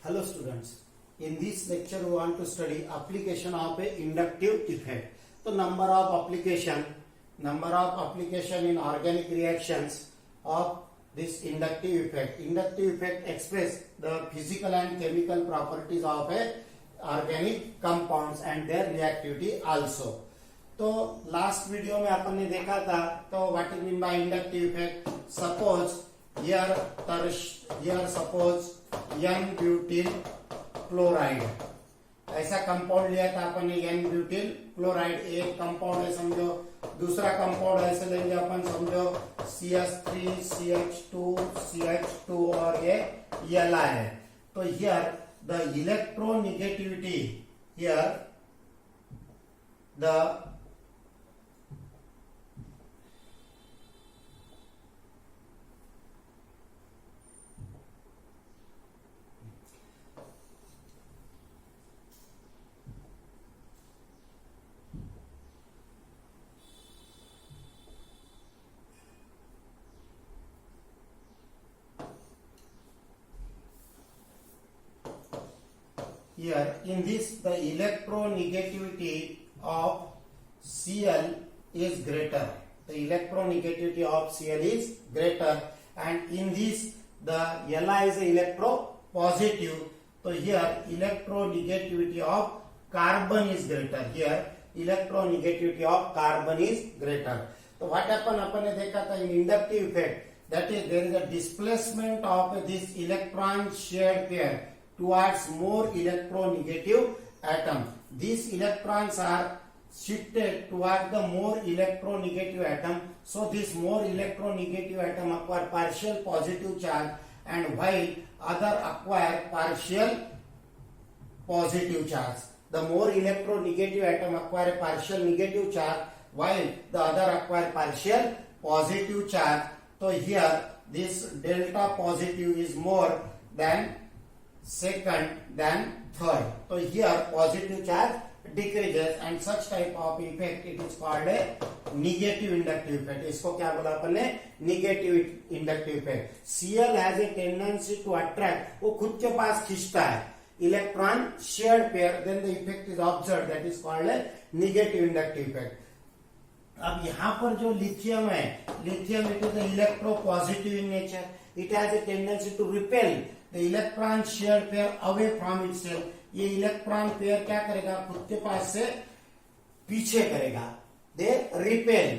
Hello students, in this lecture we want to study application of a inductive effect. So number of application in organic reactions of this inductive effect. Inductive effect express the physical and chemical properties of a organic compounds and their reactivity also. तो last video में अपन ने देखा था तो what is mean by inductive effect. Suppose here suppose n butyl chloride ऐसा compound लिया था अपन ने. एन ब्यूटिल क्लोराइड एक कंपाउंड है समझो. दूसरा कंपाउंड ऐसे लेंगे अपन समझो CH3 CH2 CH2 और ये Li है. तो here the electronegativity here the here in this the electronegativity of Cl is greater. The electronegativity of Cl is greater and in this the Li is electropositive. So here electronegativity of carbon is greater. Here electronegativity of carbon is greater. So what happen अपन ने देखा था in inductive effect, that is there is a displacement of this electron shared pair towards more electronegative atom. These electrons are shifted towards the more electronegative atom. So this more electronegative atom acquire partial positive charge and while other acquire partial positive charge. The more electronegative atom acquire partial negative charge while the other acquire partial positive charge. So here this delta positive is more than second than third. So here positive charge decreases and such type of effect it is called a negative inductive effect. इसको क्या बोला अपन ने? Negative inductive effect. Cl has a tendency to attract, वो खुद के पास खींचता है electron shared pair, then the effect is observed, that is called a negative inductive effect. अब यहाँ पर जो लिथियम है, lithium it is electropositive in nature. It has a tendency to repel the electron shared pair away from itself. ये electron pair क्या करेगा? खुद के पास से पीछे करेगा. They repel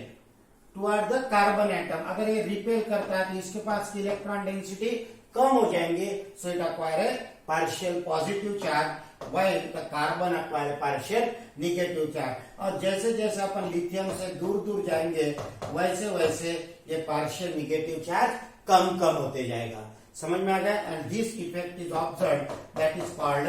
toward the carbon atom. अगर ये रिपेल करता है तो इसके पास की इलेक्ट्रॉन डेंसिटी कम हो जाएंगे. So it acquire A partial positive charge while the carbon acquire partial negative charge. और जैसे जैसे अपन लिथियम से दूर दूर जाएंगे वैसे वैसे ये पार्शियल निगेटिव चार्ज कम कम होते जाएगा. समझ में आ गया? And this effect is observe, that is called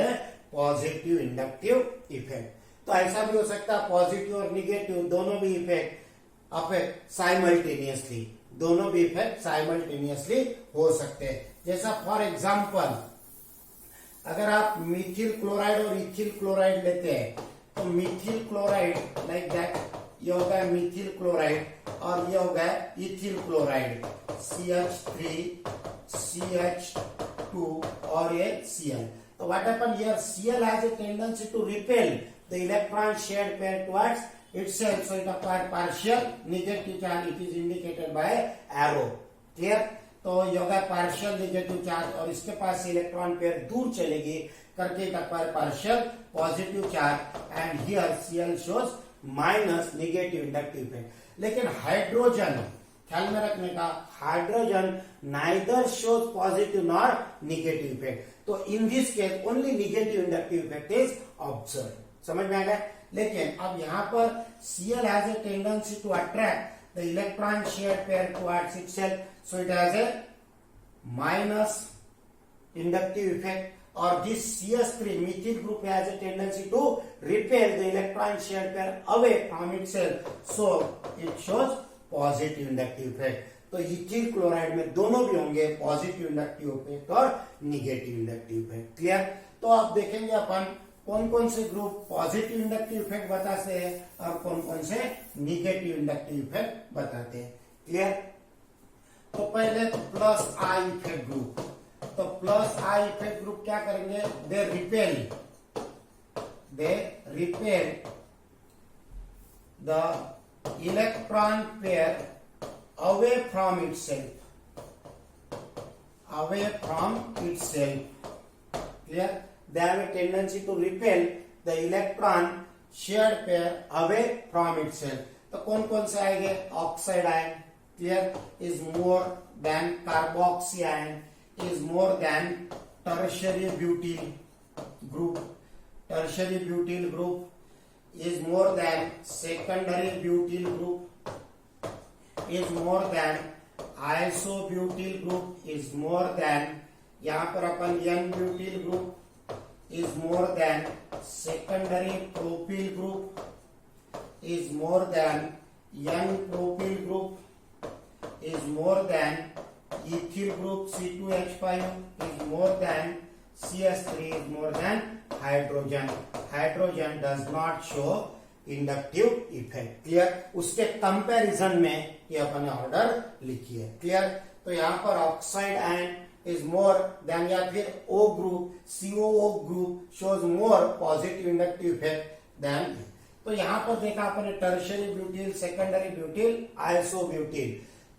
positive inductive effect. तो ऐसा भी हो सकता है पॉजिटिव और निगेटिव दोनों भी इफेक्ट अफेक्ट साइमल्टेनियसली, दोनों भी इफेक्ट साइमल्टेनियसली हो सकते हैं. जैसा फॉर एग्जांपल अगर आप मिथिल क्लोराइड और इथिल क्लोराइड लेते हैं तो मिथिल क्लोराइड लाइक दैट, ये होगा है मिथिल क्लोराइड और ये होगा है इथिल क्लोराइड CH3 CH2 और ये Cl. तो what happen here? Cl has a tendency to repel the electron shared pair towards itself, so it acquire partial negative charge. It is indicated by arrow. Clear? तो ये होगा partial negative charge और इसके पास electron pair दूर चलेगी करके it acquire partial positive charge and here Cl shows minus negative inductive effect. लेकिन hydrogen ख्याल में रखने का, hydrogen neither shows positive nor negative effect. तो in this case only negative inductive effect is observe. समझ में आ गया? लेकिन अब यहाँ पर Cl has a tendency to attract the electron shared pair towards itself, so it has a minus inductive effect. Or this CH3 methyl group has a tendency to repel the electron shared pair away from itself, so it shows positive inductive effect. तो ethyl chloride में दोनों भी होंगे positive inductive effect और negative inductive effect. Clear? तो आप देखेंगे अपन कौन कौन से ग्रुप पॉजिटिव इंडक्टिव इफेक्ट बताते हैं और कौन कौन से निगेटिव इंडक्टिव इफेक्ट बताते हैं. क्लियर? तो पहले प्लस आई इफेक्ट ग्रुप. तो प्लस आई इफेक्ट ग्रुप क्या करेंगे, they repel the electron pair away from itself. Clear? They have a tendency to repel the electron shared pair away from itself. तो कौन कौन से आएंगे, oxide ion, clear, is more then carboxy ion, is more then tertiary butyl group, is more than secondary butyl group, is more than isobutyl group, is more than, यहाँ पर अपन n butyl group, is more than secondary propyl group, is more than n propyl group, is more than ethyl group C2H5, is more than CS3, is more than hydrogen. Hydrogen does not show inductive effect. Clear? उसके comparison में ये अपन order लिखिए. Clear? तो यहाँ पर oxide ion is more than, या फिर O group, COO group shows more positive inductive effect than. तो यहाँ पर देखा अपन tertiary butyl, secondary butyl, isobutyl.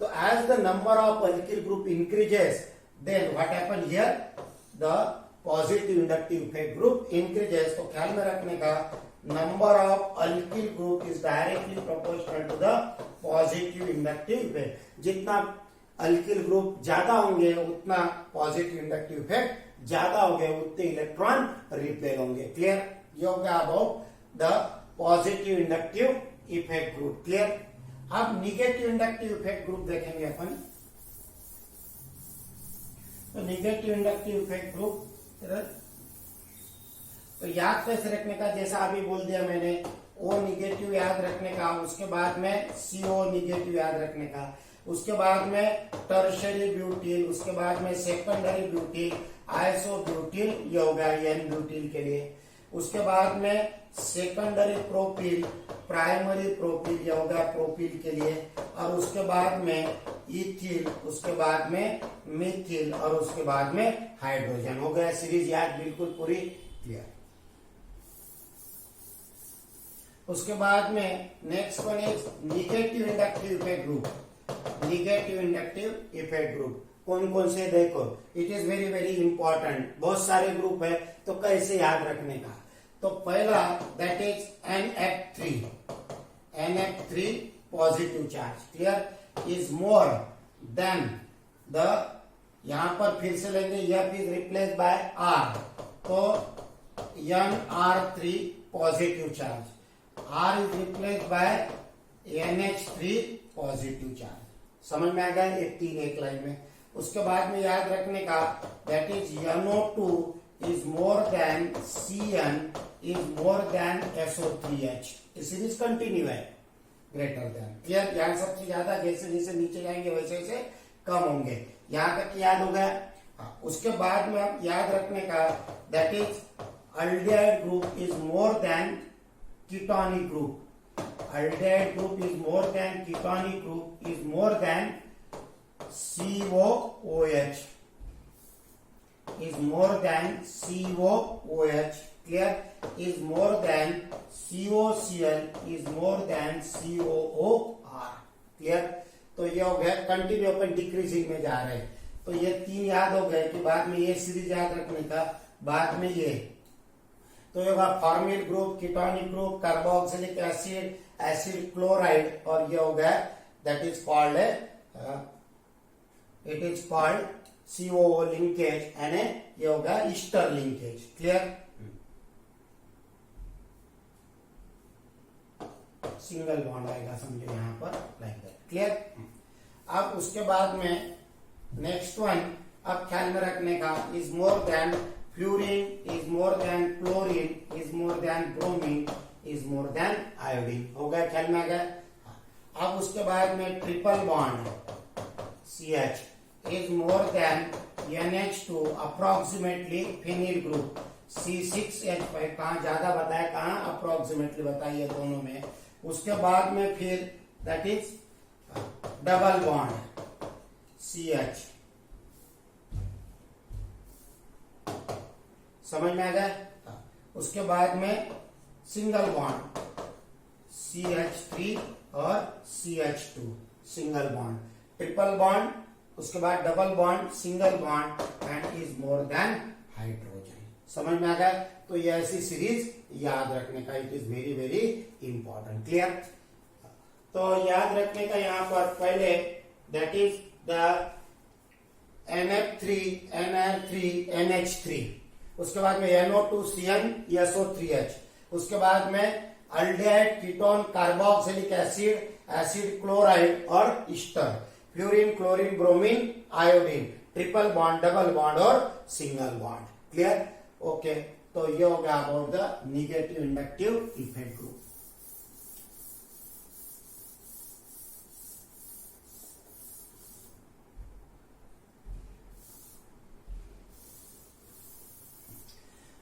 तो as the number of alkyl group increases, then what happen here, the positive inductive effect group increases. तो ख्याल में रखने का, number of alkyl group is directly proportional to the positive inductive effect. जितना alkyl group ज्यादा होंगे उतना positive inductive effect ज्यादा होंगे, उतने इलेक्ट्रॉन रिपेल होंगे. क्लियर? ये हो गया about the positive inductive effect group. Clear? अब निगेटिव इंडक्टिव इफेक्ट ग्रुप देखेंगे अपन. तो निगेटिव इंडक्टिव इफेक्ट ग्रुप तो याद कैसे रखने का, जैसा अभी बोल दिया मैंने, O निगेटिव याद रखने का, उसके बाद में CO निगेटिव याद रखने का, उसके बाद में टर्शियरी ब्यूटिल, उसके बाद में सेकेंडरी ब्यूटिल, आइसोब्यूटिल, ये होगा N ब्यूटिल के लिए. उसके बाद में सेकेंडरी प्रोपिल, प्राइमरी प्रोपिल, ये होगा प्रोपिल के लिए. और उसके बाद में इथिल, उसके बाद में मिथिल, और उसके बाद में हाइड्रोजन. हो गया सीरीज याद बिल्कुल पूरी. क्लियर? उसके बाद में next one is negative inductive effect group. Negative inductive effect group कौन कौन से देखो, it is very very important. बहुत सारे ग्रुप है, तो कैसे याद रखने का. तो पहला that is NF3 positive charge. Clear? Is more then the, यहां पर फिर से लेंगे, F is replace by R, तो NR3 positive charge, R is replace by NH3 positive charge. समझ में आ गया? एक तीन एक लाइन में. उसके बाद में याद रखने का, that is NO2 is more than Cn is more than SO3H. Series continue है, ग्रेटर देन. क्लियर? यहाँ सबसे ज्यादा जैसे जैसे नीचे जाएंगे वैसे वैसे कम होंगे. यहाँ तक याद हो गया. उसके बाद में आप याद रखने का, that is aldehyde group is more then ketonic group. Aldehyde group is more then ketonic group is more then COOH, is more than COOH. Clear? Is more than COCl, is more than COOR. Clear? तो ये हो गया. Continue अपन decreasing में जा रहे हैं. तो ये तीन याद हो गए कि बाद में ये सीरीज याद रखने का, बाद में ये. तो ये होगा formal group, ketonic group, carboxylic acid, acid chloride, और ये हो गया that is called, it is called COO linkage, यानी ये होगा Easter linkage. Clear? Single bond आएगा समझो यहाँ पर, लाइक दैट. क्लियर? अब उसके बाद में नेक्स्ट वन, अब ख्याल में रखने का, is more then fluorine, is more than chlorine, is more than bromine, is more then iodine. हो गया? ख्याल में आ गया. अब उसके बाद में triple bond CH is more than NH2 approximately phenyl group C6H5. कहाँ ज्यादा बताया, कहाँ अप्रोक्सीमेटली बताइए दोनों में. उसके बाद में फिर that is double bond CH, समझ में आ गया। उसके बाद में सिंगल बॉन्ड CH3 और CH2 single bond, triple bond, उसके बाद double bond, single bond and is more then hydrogen. समझ में आ गया। तो ये ऐसी सीरीज याद रखने का, it is very very important. Clear. तो याद रखने का यहाँ पर पहले that is the NF3 NR3 NH3, उसके बाद में NO2CN SO3H, उसके बाद में aldehyde, ketone, carboxylic acid, acid chloride और ester, fluorine, chlorine, bromine, iodine, triple bond, double bond और सिंगल बॉन्ड। क्लियर। ओके। तो ये हो गया about the negative inductive effect group.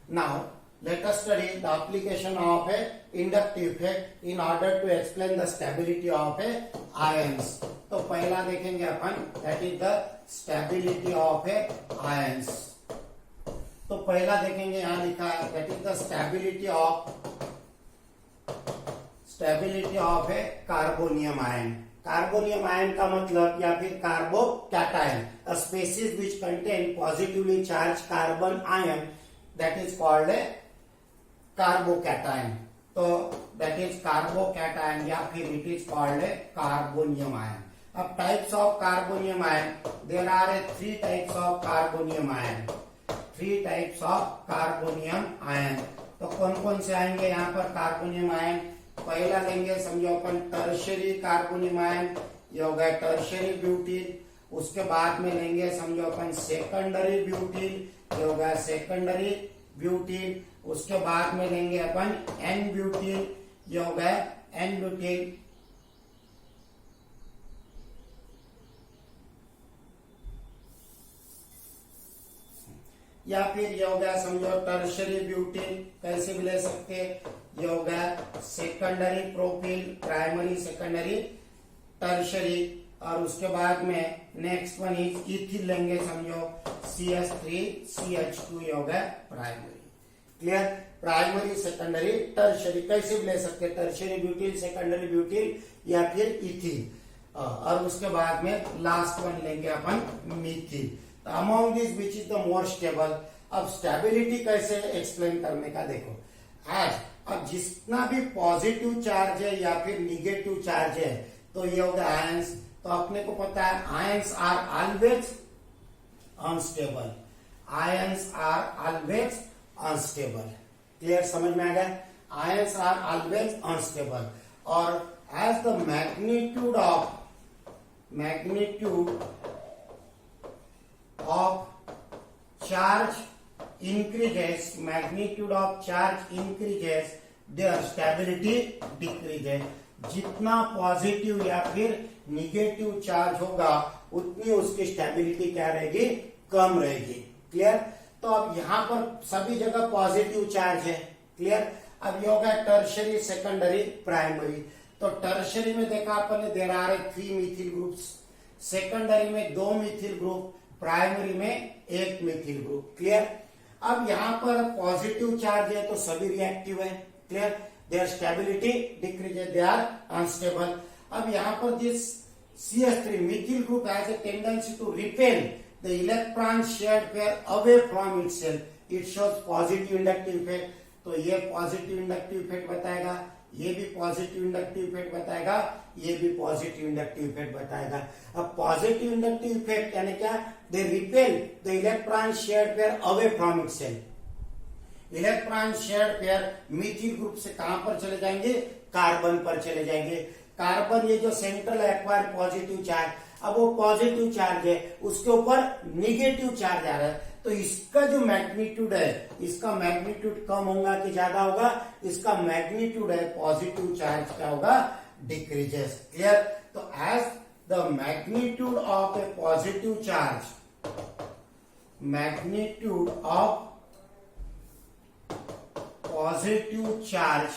Now, let us study the application of a inductive effect in order to explain the stability of a ions. तो पहला देखेंगे अपन, that is the stability of a ions. तो पहला देखेंगे यहाँ लिखा है that is the stability of a carbonium ion. Carbonium ion का मतलब या फिर carbocation, a species which contain positively charged carbon ion, that is called a carbocation. तो that is carbocation या फिर it is called a carbonium ion. अब types of carbonium ion, there are three types of carbonium ion. Three types of carbonium ion. तो कौन कौन से आएंगे यहाँ पर कार्बोनियम आयन? पहला लेंगे समझो अपन टर्शियरी कार्बोनियम आयन, ये हो गया टर्शियरी ब्यूटीन। उसके बाद में लेंगे समझो अपन सेकेंडरी ब्यूटीन, ये हो गया सेकेंडरी ब्यूटीन। उसके बाद में लेंगे अपन एन ब्यूटीन, ये हो गया एन ब्यूटीन। या फिर ये हो गया समझो टर्शियरी ब्यूटीन, कैसे भी ले सकते, ये हो गया secondary propyl, primary, secondary, tertiary. और उसके बाद में नेक्स्ट वन इज इथिल लेंगे समझो CH3 CH2, ये हो गया primary. Clear. Primary, secondary, tertiary कैसे भी ले सकते, टर्शियरी ब्यूटील, सेकेंडरी ब्यूटील या फिर इथिल। और उसके बाद में लास्ट वन लेंगे अपन methyl. Among this which is the more stable. अब स्टेबिलिटी कैसे एक्सप्लेन करने का देखो, आज अब जितना भी पॉजिटिव चार्ज है या फिर निगेटिव चार्ज है तो ये होगा आयंस। तो अपने को पता है ions are always unstable, ions are always unstable. Clear, समझ में आ गया। आयंस आर ऑलवेज अनस्टेबल और as the magnitude of charge increases, magnitude of charge increases, their stability decreases. जितना पॉजिटिव या फिर निगेटिव चार्ज होगा उतनी उसकी स्टेबिलिटी क्या रहेगी, कम रहेगी। क्लियर। तो अब यहाँ पर सभी जगह पॉजिटिव चार्ज है। क्लियर। अब ये होगा टर्शियरी, सेकेंडरी, प्राइमरी। तो टर्शियरी में देखा अपन ने there are 3 methyl groups, secondary में 2 मिथिल ग्रुप, प्राइमरी में 1 मिथिल ग्रुप। क्लियर। अब यहाँ पर पॉजिटिव चार्ज है तो सभी रिएक्टिव है। Clear. Their stability decreases, they are unstable. अब यहाँ पर this CH3 methyl group has a tendency to repel the electron shared pair away from itself. It shows positive inductive effect. तो ये positive inductive effect बताएगा, ये भी positive inductive effect बताएगा, ये भी पॉजिटिव इंडक्टिव इफेक्ट बताएगा। अब पॉजिटिव इंडक्टिव इफेक्ट यानी क्या, they repel the electron shared pair away from itself. Electron shared pair methyl group से कहां पर चले जाएंगे, कार्बन पर चले जाएंगे। कार्बन ये जो सेंट्रल एक्वायर पॉजिटिव चार्ज, अब वो पॉजिटिव चार्ज है उसके ऊपर निगेटिव चार्ज आ रहा है तो इसका जो मैग्नीट्यूड है, इसका मैग्नीट्यूड कम होगा कि ज्यादा होगा, इसका मैग्नीट्यूड है पॉजिटिव चार्ज क्या होगा, डिक्रीजेस। क्लियर। तो as the magnitude of a positive charge, magnitude of positive charge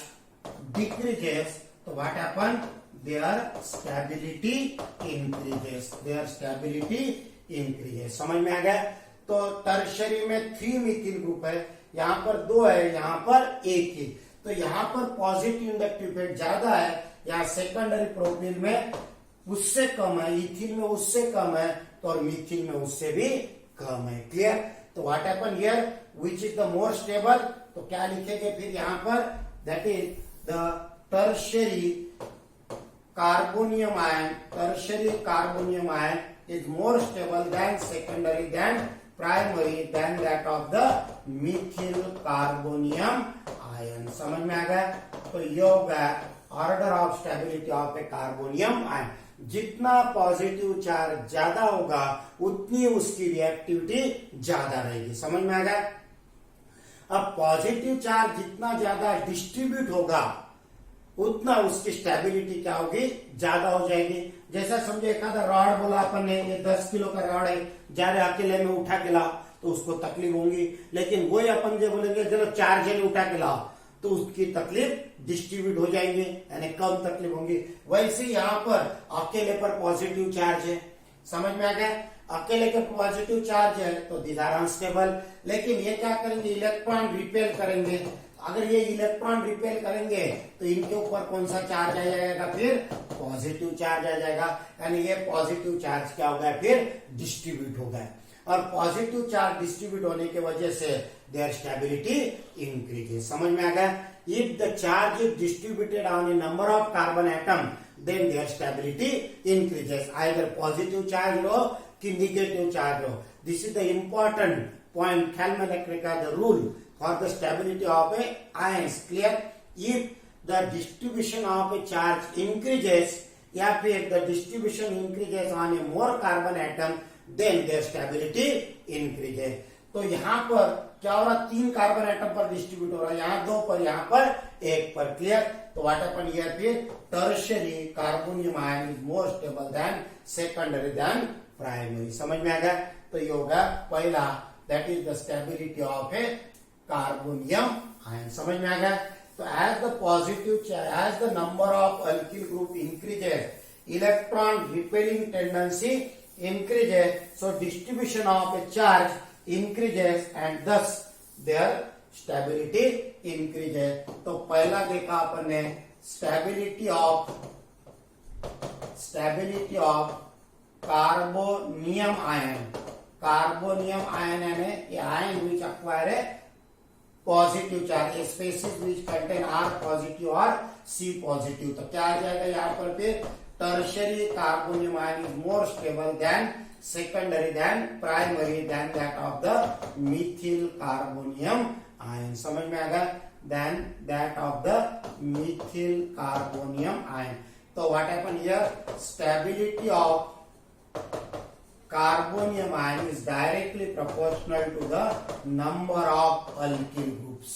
decreases, तो what happen, there stability increases, their stability increases. समझ में आ गया। तो टर्शियरी में 3 मिथिल ग्रुप है, यहाँ पर 2 है, यहाँ पर 1 है। तो यहाँ पर पॉजिटिव इंडक्टिव इफेक्ट ज्यादा है, यहाँ सेकेंडरी प्रोपिल में उससे कम है, इथिल में उससे कम है, तो और मिथिल में उससे भी कम है। क्लियर? तो what happen here, which is the more stable, तो क्या लिखेंगे फिर यहाँ पर, that is the tertiary carbonium ion is more stable than secondary than primary than that of the methyl carbonium ion। समझ में आ गया? तो ये होगा order of stability of a carbonium ion. जितना पॉजिटिव चार्ज ज्यादा होगा उतनी उसकी रिएक्टिविटी ज्यादा रहेगी। समझ में आ गया? अब पॉजिटिव चार्ज जितना ज्यादा डिस्ट्रीब्यूट होगा उतना उसकी स्टेबिलिटी क्या होगी, ज्यादा हो जाएगी। जैसा समझो एक आधा रॉड बोला अपन ने, ये 10 किलो का रॉड है, ज्यादा अकेले में उठा के लाओ तो उसको तकलीफ होगी, लेकिन वही अपन जो बोलेंगे चलो 4 जने उठा के लाओ तो उसकी तकलीफ डिस्ट्रीब्यूट हो जाएंगे, यानी कम तकलीफ होंगी। वैसे यहाँ पर अकेले पर पॉजिटिव चार्ज है। समझ में आ गया? अकेले के पॉजिटिव चार्ज है तो दीज आर अनस्टेबल, लेकिन ये क्या करेंगे, इलेक्ट्रॉन रिपेल करेंगे। अगर ये इलेक्ट्रॉन रिपेल करेंगे तो इनके ऊपर कौन सा चार्ज आ जाएगा, फिर पॉजिटिव चार्ज आ जाएगा, यानी ये पॉजिटिव चार्ज क्या होगा, फिर डिस्ट्रीब्यूट होगा। और पॉजिटिव चार्ज डिस्ट्रीब्यूट होने की वजह से देयर स्टेबिलिटी इंक्रीजेस। समझ में आ गया? If the charge is distributed on a number of carbon atom then their stability increases. Either positive charge हो कि निगेटिव चार्ज हो। This is the important point, ख्याल में रखने का the rule for the stability of a ions। Clear? If the distribution of a charge increases या फिर the distribution increases on a more carbon atom then their stability increases। तो यहाँ पर क्या हो रहा, 3 कार्बन एटम पर डिस्ट्रीब्यूट हो रहा है, यहाँ 2 पर, यहाँ पर 1 पर। क्लियर? तो व्हाट हैपन हियर, फिर tertiary carbonium ion is more stable than secondary than primary. समझ में आ गया? तो ये होगा पहला, that is the stability of a carbonium ion. समझ में आ गया? तो as the positive, as the number of alkyl group increases, electron repelling tendency increases, so distribution of a charge increases and thus their stability increases. तो पहला देखा अपन ने stability of carbonium ion. Carbonium ion यानी ion which acquire a positive charge, species which contain R positive और C positive. तो क्या आ जाएगा यहाँ पर, फिर tertiary carbonium ion is more stable than secondary than primary than that of the methyl carbonium ion. समझ में आ गया? Than that of the methyl carbonium ion. तो what happen here, stability of carbonium ion is directly proportional to the number of alkyl groups।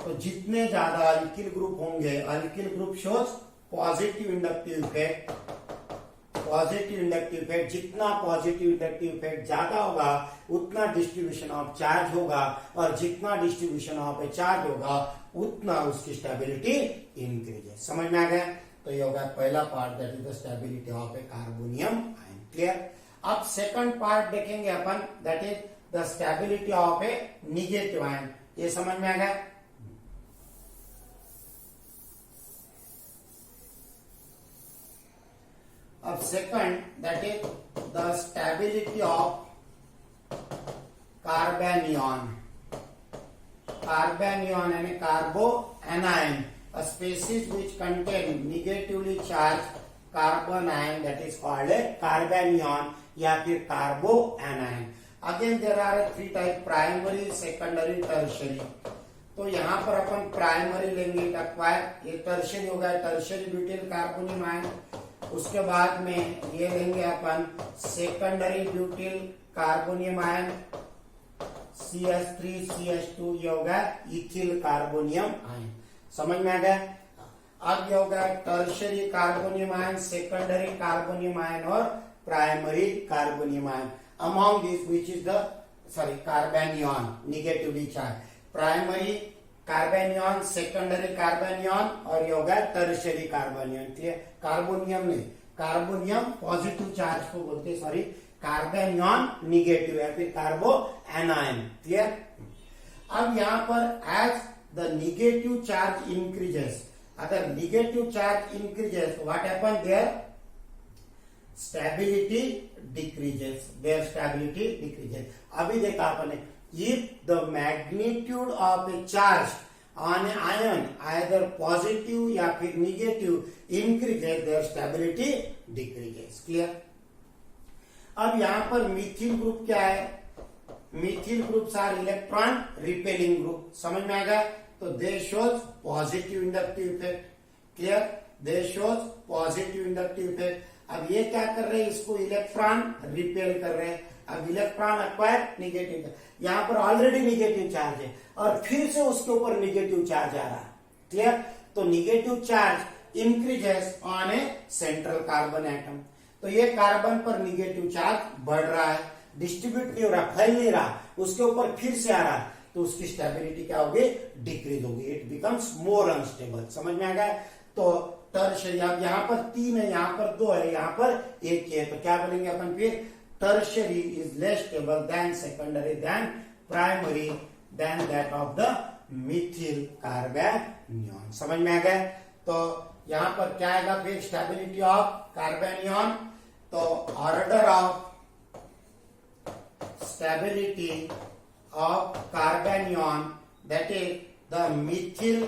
तो जितने ज्यादा alkyl group होंगे, alkyl group shows positive inductive effect, जितना positive inductive effect ज्यादा होगा उतना distribution of charge होगा, और जितना डिस्ट्रीब्यूशन ऑफ ए चार्ज होगा उतना उसकी स्टेबिलिटी इंक्रीजेस। समझ में आ गया? तो ये होगा पहला part, that is the stability of a carbonium ion. Clear? अब सेकंड पार्ट देखेंगे अपन, that is the stability of a negative ion. ये समझ में आ गया? अब second, that is the stability of carbanion. Carbanion यानी carbo anion, a species which contain negatively charged carbon ion, that is called a carbanion या फिर carbo anion. Again there are 3 type, primary, secondary, tertiary. तो यहाँ पर अपन primary लेंगे, ये tertiary होगा, tertiary butyl carbonium ion. उसके बाद में ये लेंगे अपन secondary butyl carbonium ion, CH3 CH2, ये होगा इथिल कार्बोनियम आयन। समझ में आ गया? अब ये होगा tertiary carbonium ion, secondary carbonium ion और primary carbonium ion. Among this which is the carbanion negatively charge, primary carbanion, secondary carbanion और ये होगा टर्शियरी कार्बोनियन। क्लियर? कार्बोनियम नहीं, कार्बोनियम पॉजिटिव चार्ज को बोलते, कार्बेनियन निगेटिव है, फिर कार्बो एनायन। क्लियर? अब यहाँ पर as the negative charge increases, अगर negative charge increases what happen there, stability decreases, their stability decreases. अभी देखा आपने, if the magnitude of a charge on a ion either positive या फिर negative increases, their stability decreases. Clear. अब यहां पर methyl group क्या है, methyl groups are electron repelling group, समझ में आएगा। तो they shows positive inductive effect. Clear, they shows positive inductive effect. अब ये क्या कर रहे हैं, इसको इलेक्ट्रॉन रिपेल कर रहे हैं। अब इलेक्ट्रॉन एक्वायर निगेटिव, यहां पर ऑलरेडी निगेटिव चार्ज है और फिर से उसके ऊपर निगेटिव चार्ज आ रहा है। क्लियर, तो negative charge increases on A central carbon atom. तो ये कार्बन पर निगेटिव चार्ज बढ़ रहा है, डिस्ट्रीब्यूट नहीं हो रहा, फैल नहीं रहा, उसके ऊपर फिर से आ रहा है, तो उसकी स्टेबिलिटी क्या होगी, डिक्रीज होगी, इट बिकम्स मोर अनस्टेबल। समझ में आ गया। तो टर्शियरी, अब यहाँ पर 3 है, यहाँ पर 2 है, यहाँ पर 1 है, तो क्या बोलेंगे अपन फिर, tertiary is less stable than secondary than primary than that of the methyl carbanion. समझ में आ गया। तो यहाँ पर क्या आएगा फिर, स्टेबिलिटी ऑफ कार्बेनियन, तो order of stability of carbanion, that is the methyl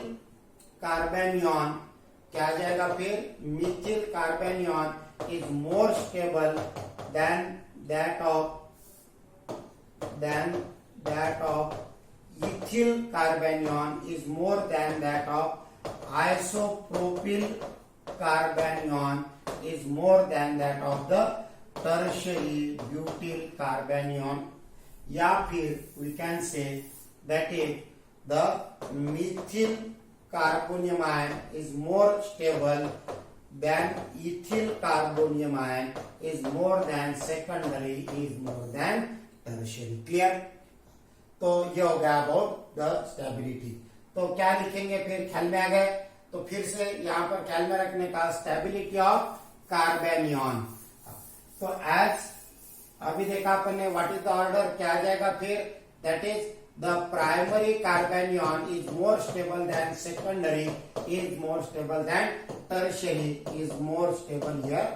carbanion, क्या आ जाएगा फिर, methyl carbanion is more stable than that of ethyl carbanion is more than that of isopropyl carbanion is more than that of the tertiary butyl carbanion, या फिर we can say that is the methyl carbonium ion is more stable than ethyl carbonium ion is more than secondary is more than tertiary। Clear. तो ये हो गया about the stability. तो क्या लिखेंगे फिर, ख्याल में आ गए। तो फिर से यहाँ पर ख्याल में रखने का, स्टेबिलिटी ऑफ कार्बेनियन। तो एज अभी देखा अपन ने, व्हाट इज द ऑर्डर, क्या आ जाएगा फिर, that is the primary carbanion is more stable than secondary is more stable than tertiary is more stable here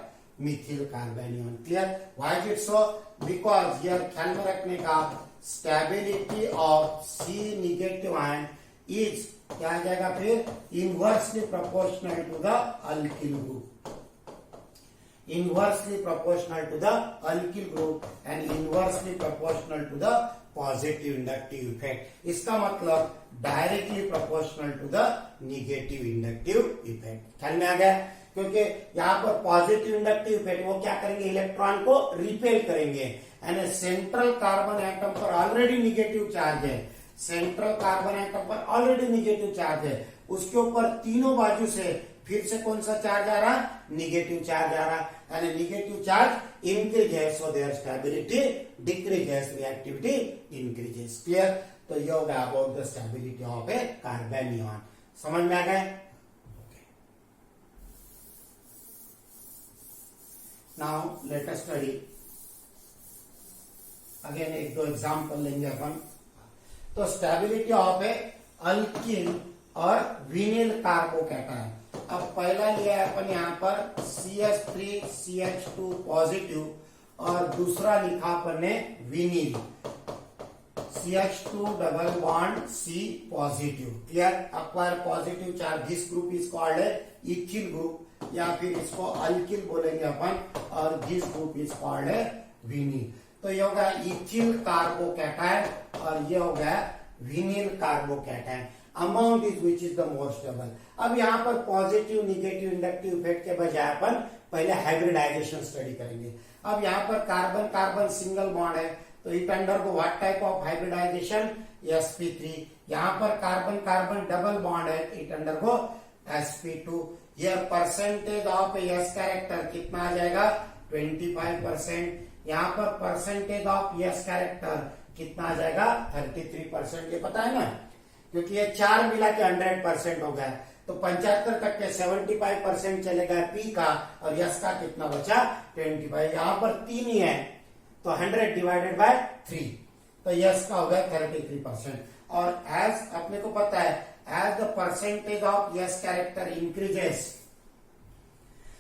methyl carbanion. Clear. Why is it so, because here ख्याल में रखने का, stability of C negative ion is क्या आ जाएगा फिर, inversely proportional to the alkyl group, inversely proportional to the alkyl group and inversely proportional to the positive inductive effect। इसका मतलब directly proportional to the negative inductive effect. ख्याल में आ गया। क्योंकि यहाँ पर पॉजिटिव इंडक्टिव इफेक्ट वो क्या करेंगे, इलेक्ट्रॉन को रिपेल करेंगे, यानी सेंट्रल कार्बन एटम पर ऑलरेडी निगेटिव चार्ज है, सेंट्रल कार्बन एटम पर ऑलरेडी निगेटिव चार्ज है, उसके ऊपर तीनों बाजू से फिर से कौन सा चार्ज आ रहा, निगेटिव चार्ज आ रहा, यानी negative charge increases, so there stability decreases, reactivity increases. Clear. तो ये होगा अबाउट द स्टेबिलिटी ऑफ ए कार्बेनियन। समझ में आ गए। Now let us study again, एक दो एग्जांपल लेंगे अपन। तो स्टेबिलिटी ऑफ ए अल्किल और विनिल कार्बोकैटायन। अब पहला लिया है अपन यहाँ पर CH3CH2 पॉजिटिव और दूसरा लिखा अपन ने vinyl CH2 double bond C positive. Clear. Acquire positive charge, this group is called ethyl group, या फिर इसको अल्किल बोलेंगे अपन, और this group is called vinyl. तो ये होगा इथिल कार्बोकैटायन और ये हो गया vinyl carbocation. Amount is which is the more stable. अब यहाँ पर पॉजिटिव निगेटिव इंडक्टिव इफेक्ट के बजाय अपन पहले हाइब्रिडाइजेशन स्टडी करेंगे। अब यहाँ पर कार्बन कार्बन सिंगल बॉन्ड है, तो it undergo what type of hybridization, sp3। यहाँ पर कार्बन कार्बन डबल बॉन्ड है, इट अंडरगो sp2। यह परसेंटेज ऑफ s कैरेक्टर कितना आ जाएगा, 25%। यहाँ पर परसेंटेज ऑफ s कैरेक्टर कितना आ जाएगा, 33%। ये पता है ना, क्योंकि ये 4 मिला के 100% हो गया, तो 75% 75% चलेगा पी का, और यस का कितना बचा, 25। यहाँ पर 3 ही है, तो 100 डिवाइडेड बाय 3, तो यस का हो गया 33%। और एज अपने को पता है as the percentage of S character increases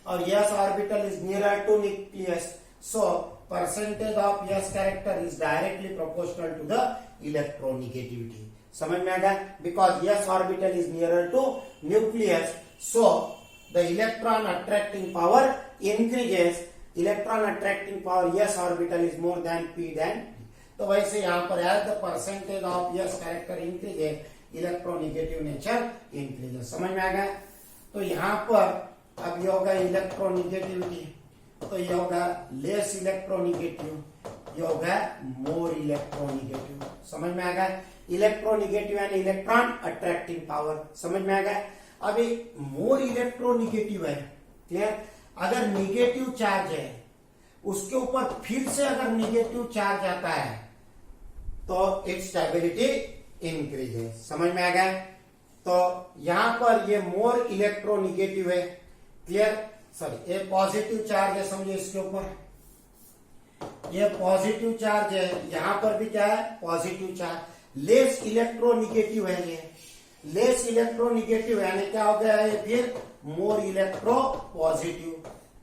और S orbital is nearer to nucleus, so percentage of S character is directly proportional to the electronegativity. समझ में आ गया? Because S orbital is nearer to nucleus, so the electron attracting power increases. Electron attracting power S orbital is more than P than D. तो वैसे यहाँ पर as the percentage of S character increases, electronegative nature increases. समझ में आ गया? तो यहाँ पर अब ये होगा electronegativity, तो ये होगा लेस इलेक्ट्रोनिगेटिव, ये होगा मोर इलेक्ट्रोनिगेटिव। समझ में आ गया? इलेक्ट्रोनिगेटिव यानी इलेक्ट्रॉन अट्रैक्टिंग पावर। समझ में आ गया? अभी मोर इलेक्ट्रोनिगेटिव है, क्लियर? अगर निगेटिव चार्ज है उसके ऊपर फिर से अगर निगेटिव चार्ज आता है तो इट्स स्टेबिलिटी इंक्रीज है। समझ में आ गया? तो यहां पर ये मोर इलेक्ट्रोनिगेटिव है, क्लियर? सॉरी, ये पॉजिटिव चार्ज है, समझिए इसके ऊपर ये पॉजिटिव चार्ज है, यहां पर भी क्या है? Positive charge. लेस इलेक्ट्रोनिगेटिव है, ये लेस इलेक्ट्रोनिगेटिव यानी क्या हो गया है? फिर मोर इलेक्ट्रो पॉजिटिव,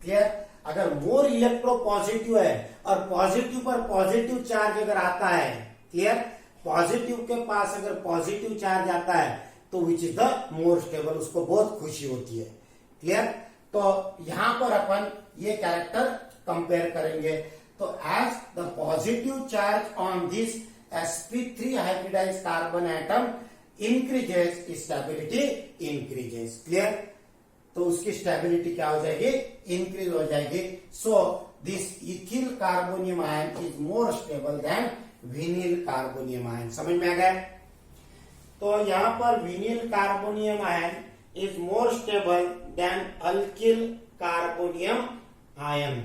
क्लियर? अगर मोर इलेक्ट्रो पॉजिटिव है और पॉजिटिव पर पॉजिटिव चार्ज अगर आता है, क्लियर? पॉजिटिव के पास अगर पॉजिटिव चार्ज आता है तो विच इज द मोर स्टेबल, उसको बहुत खुशी होती है, क्लियर? तो यहां पर अपन ये कैरेक्टर कंपेयर करेंगे। तो as the positive charge on this sp3 hybridized carbon atom increases, stability increases, clear? तो उसकी स्टेबिलिटी क्या हो जाएगी? इंक्रीज हो जाएगी। So this ethyl carbonium ion is more stable than vinyl carbonium ion. समझ में आ गया? तो यहां पर vinyl carbonium ion is more stable than alkyl carbonium ion,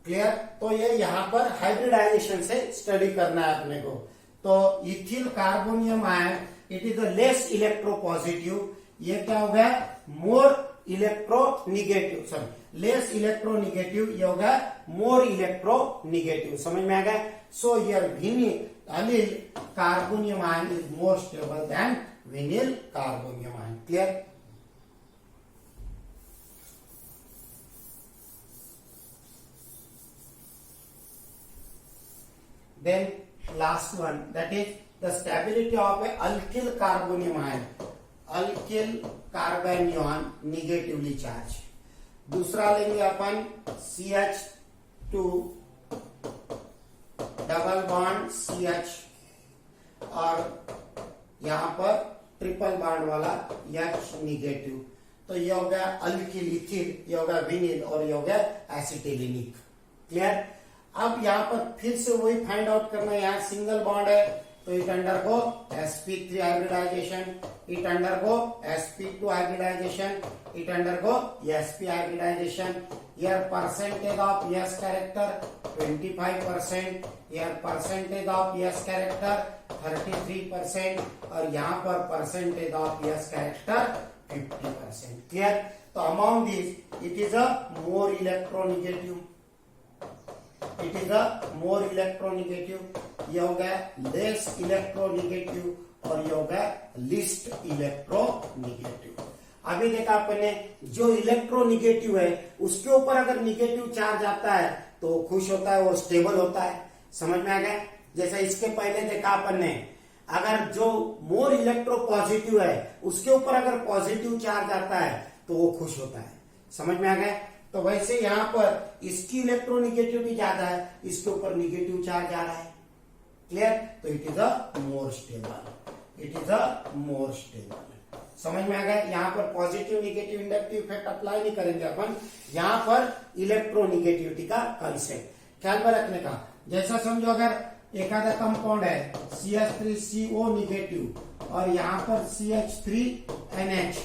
clear? तो ये यहाँ पर हाइब्रिडाइजेशन से स्टडी करना है अपने को। तो ethyl carbonium ion it is the less electropositive, ये क्या हो गया? More electronegative, sorry less electronegative, ये होगा मोर इलेक्ट्रोनिगेटिव। समझ में आ गया? So here vinyl carbonium ion is more stable than vinyl carbonium ion, clear? Then last one, that is the stability of a alkyl carbonium ion. Alkyl carbanion negatively charged. दूसरा लेंगे अपन CH2 double bond CH और यहां पर triple bond वाला H negative. तो ये हो गया अल्किल इथिल, ये हो गया विनिल और ये हो गया एसिटिलिनिक, क्लियर? अब यहाँ पर फिर से वही फाइंड आउट करना है। यहाँ सिंगल बॉन्ड है तो it undergo sp3 hybridization, it undergo sp2 hybridization, it undergo sp hybridization. Here percentage of S character 25%, here percentage of S character 33% और यहाँ पर percentage of S character 50%, clear? तो among these it is a more electronegative, it is a more electronegative, ये हो गया less electronegative और ये हो गया least electronegative। अभी देखा आपने जो इलेक्ट्रोनिगेटिव है उसके ऊपर अगर निगेटिव चार्ज आता है तो वो खुश होता है, वो स्टेबल होता है। समझ में आ गया? जैसा इसके पहले देखा अपन ने, अगर जो मोर इलेक्ट्रो पॉजिटिव है उसके ऊपर अगर पॉजिटिव चार्ज आता है तो वो खुश होता है। समझ में आ गया? तो वैसे यहाँ पर इसकी इलेक्ट्रोनिगेटिविटी ज्यादा है, इसके ऊपर निगेटिव चार्ज आ रहा है, क्लियर? तो it is a more stable, it is a more stable. समझ में आ गया? यहाँ पर positive negative inductive effect apply नहीं करेंगे अपन, यहाँ पर इलेक्ट्रोनिगेटिविटी का कंसेप्ट ख्याल में रखने का। जैसा समझो अगर एखादा कंपाउंड है CH3CO निगेटिव और यहाँ पर CH3NH,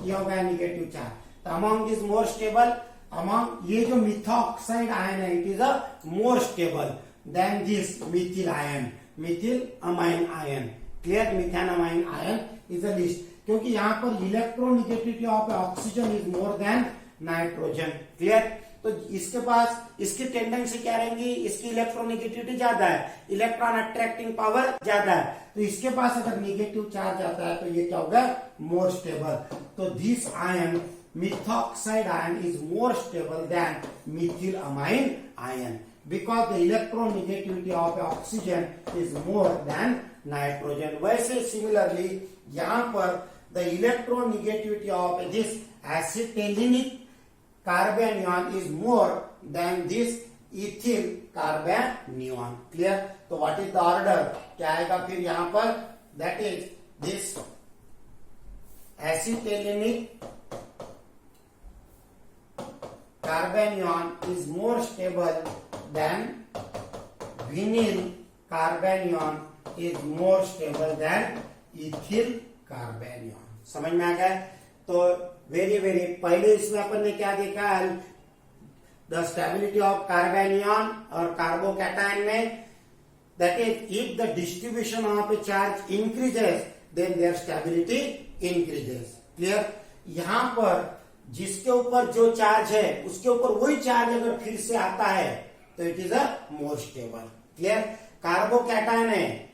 ये हो गया निगेटिव चार्ज। तो among is more stable, among ये जो मिथॉक्साइड आयन है it is a more stable then this Mithil ion, Mithil amine ion, clear? Mithan amine ion is a list, क्योंकि यहाँ पर electronegativity of oxygen is more then nitrogen, clear? तो इसके पास इसकी tendency क्या रहेंगी, इसकी इलेक्ट्रोनेगेटिविटी ज्यादा है, इलेक्ट्रॉन अट्रैक्टिंग पावर ज्यादा है, तो इसके पास अगर निगेटिव चार्ज आता है तो ये क्या होगा, मोर स्टेबल। तो this ion methoxide ion is more stable than methylamine ion because the electronegativity of oxygen is more than nitrogen. वैसे similarly यहाँ पर the electronegativity of this acetylenic carbanion is more than this ethyl carbanion. Clear? तो what is the order? क्या आएगा फिर यहाँ पर, that is this acetylenic carbanion is more stable than vinyl carbanion is more stable than ethyl carbanion. समझ में आ गया? तो वेरी पहले इसमें अपन ने क्या देखा, द स्टेबिलिटी ऑफ कार्बेनियन और कार्बोकैटायन में, that is if the distribution of a charge increases then their stability increases. Clear? यहाँ पर जिसके ऊपर जो चार्ज है उसके ऊपर वही चार्ज अगर फिर से आता है तो it is a more stable. Clear? Carbocation है,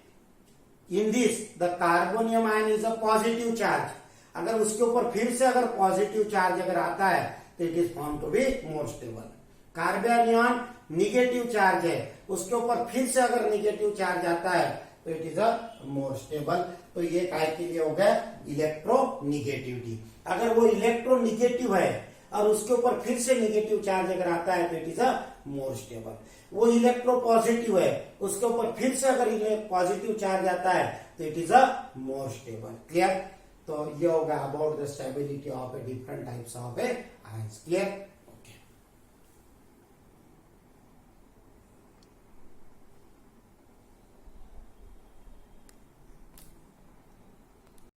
in this the carbonium ion is a positive charge, अगर उसके ऊपर फिर से अगर पॉजिटिव चार्ज अगर आता है तो it is found to be more stable. Carbanion negative charge है, उसके ऊपर फिर से अगर निगेटिव चार्ज आता है तो it is a more stable. तो ये काय के लिए हो गया, इलेक्ट्रोनिगेटिविटी. अगर वो इलेक्ट्रोनिगेटिव है और उसके ऊपर फिर से निगेटिव चार्ज अगर आता है तो it is a more stable. वो इलेक्ट्रो पॉजिटिव है, उसके ऊपर फिर से अगर पॉजिटिव चार्ज आता है तो it is a more stable. Clear? तो ये होगा about the stability of a different types of A ions. Clear?